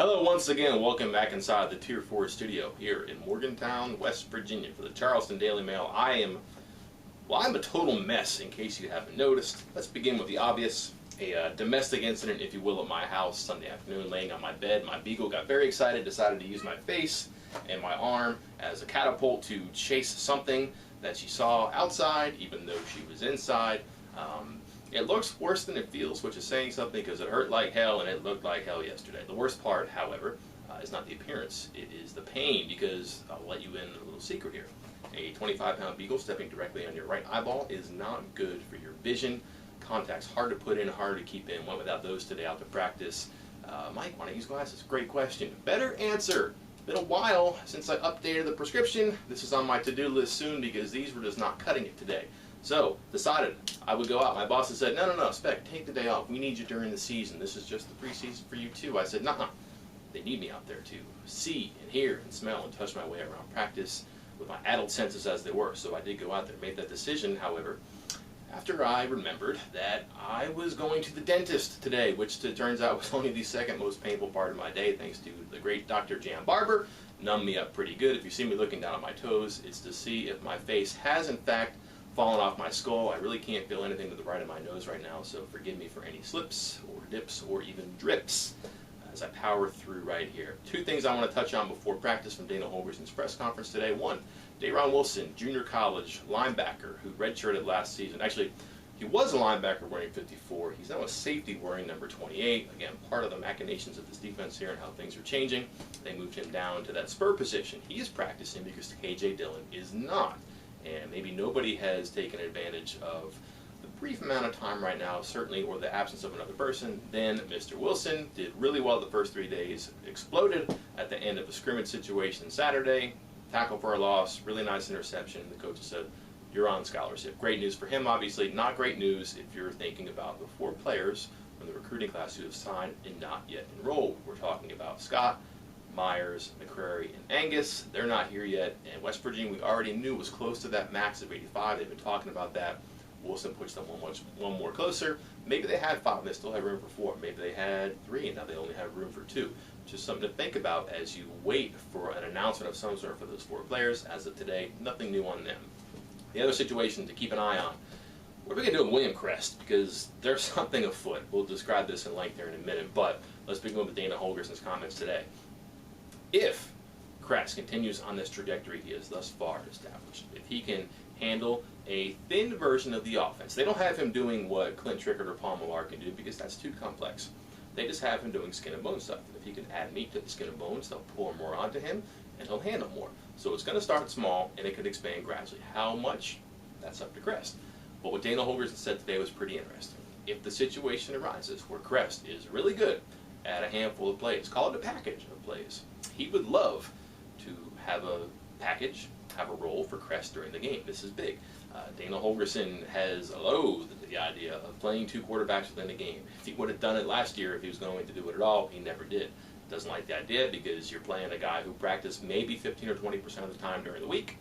Hello once again, welcome back inside the Tier 4 studio here in Morgantown, West Virginia for the Charleston Daily Mail. I'm a total mess in case you haven't noticed. Let's begin with the obvious. A domestic incident, if you will, at my house Sunday afternoon, laying on my bed. My beagle got very excited, decided to use my face and my arm as a catapult to chase something that she saw outside, even though she was inside. It looks worse than it feels, which is saying something because it hurt like hell and it looked like hell yesterday. The worst part, however, is not the appearance. It is the pain, because I'll let you in a little secret here. A 25-pound beagle stepping directly on your right eyeball is not good for your vision. Contacts hard to put in, hard to keep in. Went without those today out to practice. Mike, why don't you use glasses? Great question. Better answer. Been a while since I updated the prescription. This is on my to-do list soon because these were just not cutting it today. So, decided I would go out. My boss had said, no, Spec, take the day off. We need you during the season. This is just the preseason for you too. I said, nah, they need me out there to see and hear and smell and touch my way around practice with my adult senses as they were. So I did go out there, made that decision, however, after I remembered that I was going to the dentist today, which it turns out was only the second most painful part of my day, thanks to the great Dr. Jan Barber. Numbed me up pretty good. If you see me looking down at my toes, it's to see if my face has, in fact, fallen off my skull. I really can't feel anything to the right of my nose right now, so forgive me for any slips or dips or even drips as I power through right here. Two things I want to touch on before practice from Dana Holgerson's press conference today. One, Dayron Wilson, junior college linebacker who redshirted last season. Actually, he was a linebacker wearing 54. He's now a safety wearing number 28. Again, part of the machinations of this defense here and how things are changing. They moved him down to that spur position. He is practicing because KJ Dillon is not. And maybe nobody has taken advantage of the brief amount of time right now, certainly, or the absence of another person. Then Mr. Wilson did really well the first 3 days, exploded at the end of a scrimmage situation Saturday, tackle for a loss, really nice interception. The coach said, you're on scholarship. Great news for him, obviously. Not great news if you're thinking about the 4 players from the recruiting class who have signed and not yet enrolled. We're talking about Scott, Myers, McCrary, and Angus. They're not here yet, and West Virginia we already knew was close to that max of 85. They've been talking about that. Wilson pushed them one more closer. Maybe they had 5 and they still had room for 4. Maybe they had 3 and now they only have room for 2. Just something to think about as you wait for an announcement of some sort for those 4 players. As of today, nothing new on them. The other situation to keep an eye on, what are we going to do with William Crest? Because there's something afoot. We'll describe this in length here in a minute, but let's begin with Dana Holgerson's comments today. If Crest continues on this trajectory he has thus far established, if he can handle a thin version of the offense, they don't have him doing what Clint Trickett or Paul Millar can do because that's too complex. They just have him doing skin and bone stuff. And if he can add meat to the skin and bones, they'll pour more onto him and he'll handle more. So it's going to start small and it could expand gradually. How much? That's up to Crest. But what Dana Holgerson said today was pretty interesting. If the situation arises where Crest is really good at a handful of plays, call it a package of plays, he would love to have a package, have a role for Crest during the game. This is big. Dana Holgerson has loathed the idea of playing 2 quarterbacks within a game. If he would have done it last year, if he was going to do it at all, he never did. Doesn't like the idea because you're playing a guy who practiced maybe 15 or 20% of the time during the week.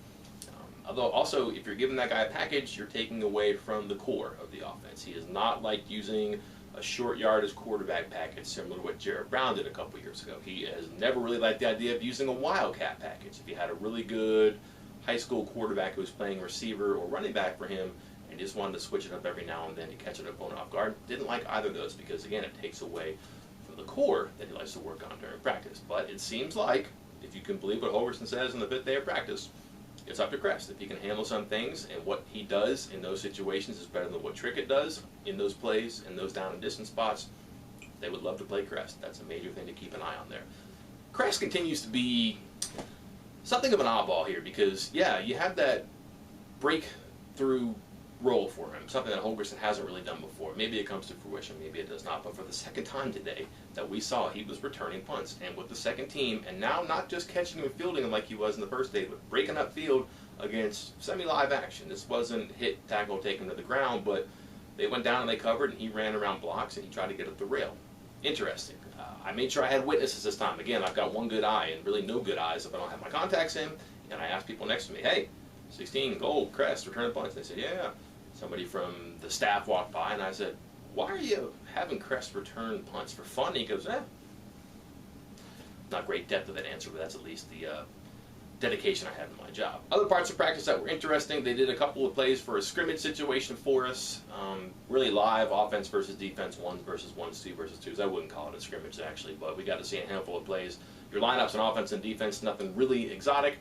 Although also, if you're giving that guy a package, you're taking away from the core of the offense. He is not like using a short yardage quarterback package similar to what Jared Brown did a couple years ago. He has never really liked the idea of using a wildcat package. If you had a really good high school quarterback who was playing receiver or running back for him and just wanted to switch it up every now and then to catch an opponent off guard, didn't like either of those because, again, it takes away from the core that he likes to work on during practice. But it seems like, if you can believe what Holgerson says on the 5th day of practice, it's up to Crest. If he can handle some things and what he does in those situations is better than what Trickett does in those plays, in those down and distance spots, they would love to play Crest. That's a major thing to keep an eye on there. Crest continues to be something of an oddball here because, yeah, you have that breakthrough role for him, something that Holgerson hasn't really done before. Maybe it comes to fruition, maybe it does not, but for the second time today that we saw, he was returning punts, and with the second team, and now not just catching and fielding them like he was in the first day, but breaking up field against semi-live action. This wasn't hit, tackle, take him to the ground, but they went down and they covered, and he ran around blocks, and he tried to get up the rail. Interesting. I made sure I had witnesses this time. Again, I've got one good eye, and really no good eyes if I don't have my contacts in, and I asked people next to me, hey, 16 gold, Crest, return punts. They said, yeah. Somebody from the staff walked by, and I said, why are you having Crest return punts for fun? And he goes, Not great depth of that answer, but that's at least the dedication I have in my job. Other parts of practice that were interesting, they did a couple of plays for a scrimmage situation for us. Really live offense versus defense, ones versus ones, two versus twos. I wouldn't call it a scrimmage actually, but we got to see a handful of plays. Your lineups on offense and defense, nothing really exotic.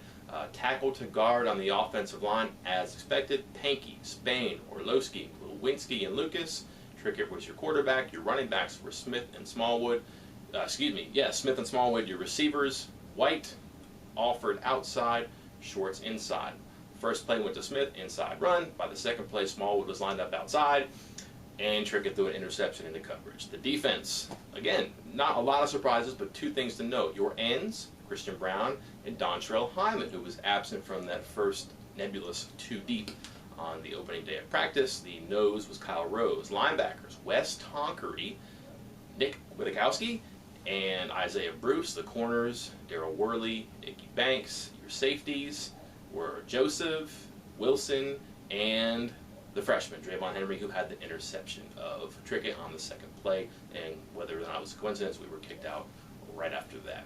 Tackle to guard on the offensive line, as expected. Pankey, Spain, Orlowski, Lewinsky, and Lucas. Trickett was your quarterback. Your running backs were Smith and Smallwood. Smith and Smallwood. Your receivers, White, Alford outside, Schwartz inside. First play went to Smith, inside run. By the second play, Smallwood was lined up outside, and Trickett threw an interception into coverage. The defense, again, not a lot of surprises, but two things to note. Your ends, Christian Brown and Dontrell Hyman, who was absent from that first nebulous two deep on the opening day of practice. The nose was Kyle Rose. Linebackers, Wes Tonkery, Nick Witkowski, and Isaiah Bruce. The corners, Daryl Worley, Ickey Banks. Your safeties were Joseph, Wilson, and the freshman, Draymond Henry, who had the interception of Trickett on the second play. And whether or not it was a coincidence, we were kicked out right after that.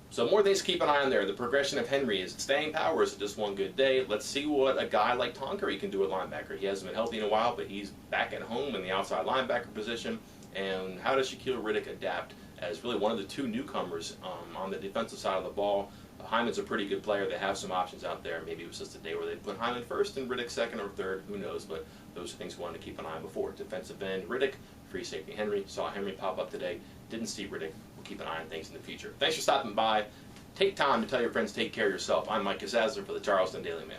So more things to keep an eye on there. The progression of Henry, is it staying power, or is it just one good day? Let's see what a guy like Tonkery can do at linebacker. He hasn't been healthy in a while, but he's back at home in the outside linebacker position. And how does Shaquille Riddick adapt as really one of the two newcomers on the defensive side of the ball? Hyman's a pretty good player. They have some options out there. Maybe it was just a day where they put Hyman first and Riddick second or third. Who knows? But those are things we wanted to keep an eye on before. Defensive end, Riddick. Free safety, Henry. Saw Henry pop up today. Didn't see Riddick. We'll keep an eye on things in the future. Thanks for stopping by. Take time to tell your friends, take care of yourself. I'm Mike Casazza for the Charleston Daily Mail.